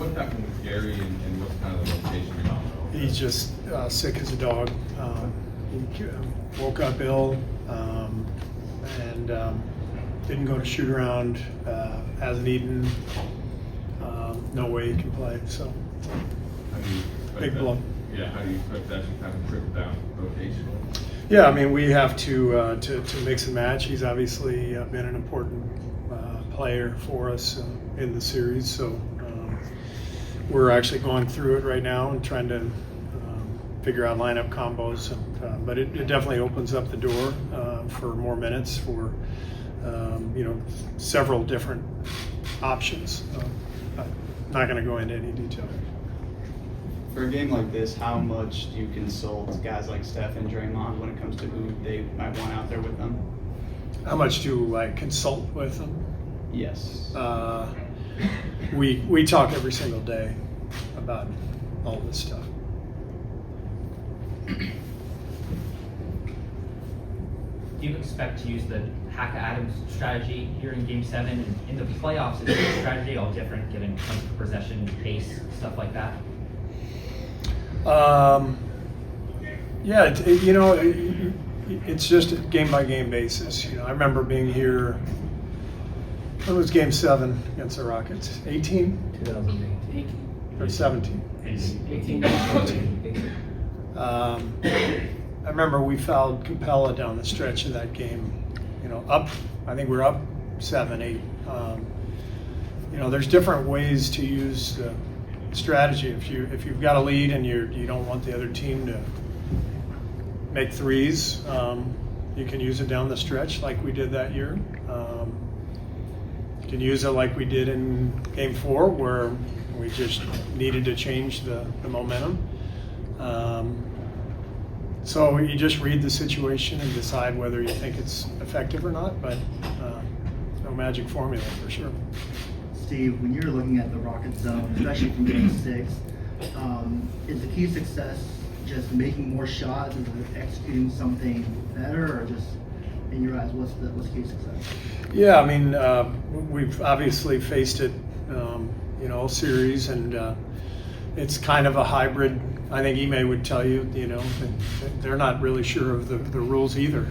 What's happening with Gary and what's kind of the location about? He's just sick as a dog. He woke up ill and didn't go to shoot around, hasn't eaten, no way he can play, so big blow. Yeah, how do you expect that to kind of trickle down rotation? Yeah, I mean, we have to mix and match. He's obviously been an important player for us in the series, so we're actually going through it right now and trying to figure out lineup combos. But it definitely opens up the door for more minutes for several different options. I'm not going to go into any detail. For a game like this, how much do you consult guys like Steph and Draymond when it comes to who they might want out there with them? How much do I consult with them? Yes. We talk every single day about all this stuff. Do you expect to use the Hack-Adams strategy here in Game 7? And in the playoffs, is the strategy all different given terms of possession, pace, stuff like that? Yeah, it's just a game-by-game basis. I remember being here, when was Game 7 against the Rockets? 18? 2018. Or 17? 18. I remember we fouled Capella down the stretch of that game. Up. I think we're up 7-8. There's different ways to use the strategy. If you've got a lead and you don't want the other team to make threes, you can use it down the stretch like we did that year. You can use it like we did in Game 4, where we just needed to change the momentum. So you just read the situation and decide whether you think it's effective or not, but no magic formula for sure. Steve, when you're looking at the Rockets zone, especially from Game 6, is the key to success just making more shots, is it executing something better, or just, in your eyes, what's the key to success? Yeah, I mean, we've obviously faced it, all series, and it's kind of a hybrid. I think Ime would tell you, they're not really sure of the rules either.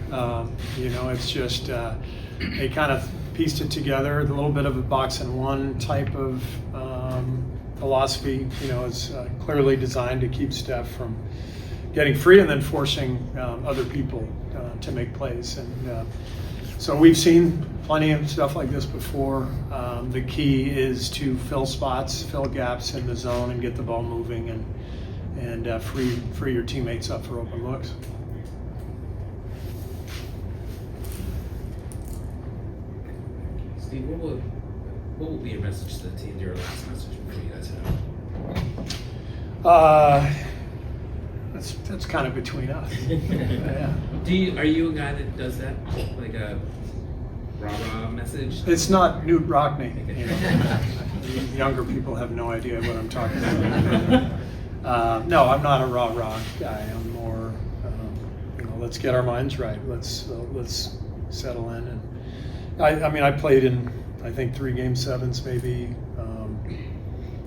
It's just they kind of pieced it together. A little bit of a box and one type of philosophy. Is clearly designed to keep Steph from getting free and then forcing other people to make plays. And so we've seen plenty of stuff like this before. The key is to fill spots, fill gaps in the zone, and get the ball moving and free your teammates up for open looks. Steve, what will be your message to the team, your last message before you guys head out? That's kind of between us. Yeah. Are you a guy that does that, like a rah-rah message? It's not Newt Rockney. Younger people have no idea what I'm talking about. No, I'm not a rah-rah guy. I'm more, let's get our minds right. Let's settle in. And I played in, I think, 3 Game 7s maybe,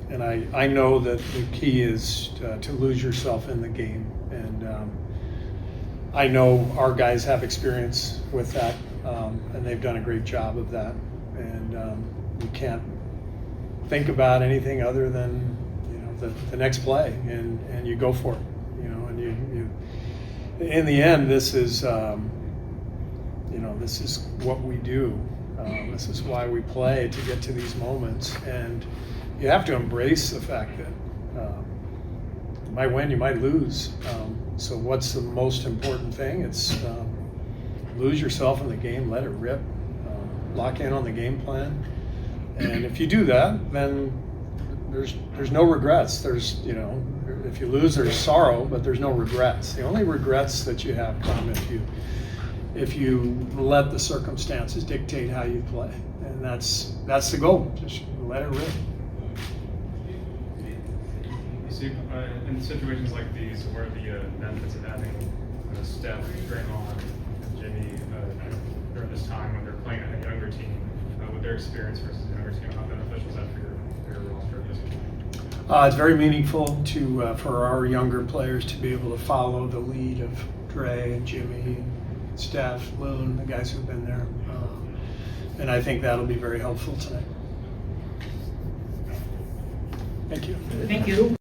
and I know that the key is to lose yourself in the game. And I know our guys have experience with that, and they've done a great job of that. And you can't think about anything other than the next play, and you go for it. And you in the end, this is this is what we do. This is why we play, to get to these moments, and you have to embrace the fact that you might win, you might lose. So what's the most important thing? It's lose yourself in the game, let it rip, lock in on the game plan, and if you do that, then there's no regrets. If you lose, there's sorrow, but there's no regrets. The only regrets that you have come if you let the circumstances dictate how you play, and that's the goal. Just let it rip. Steve, in situations like these, where the benefits of having Steph, Draymond, and Jimmy during this time when they're playing a younger team, with their experience versus a younger team, how beneficial is that for your roster at this point? It's very meaningful to for our younger players to be able to follow the lead of Dre and Jimmy, and Steph, Loon, the guys who've been there, and I think that'll be very helpful tonight. Thank you. Thank you.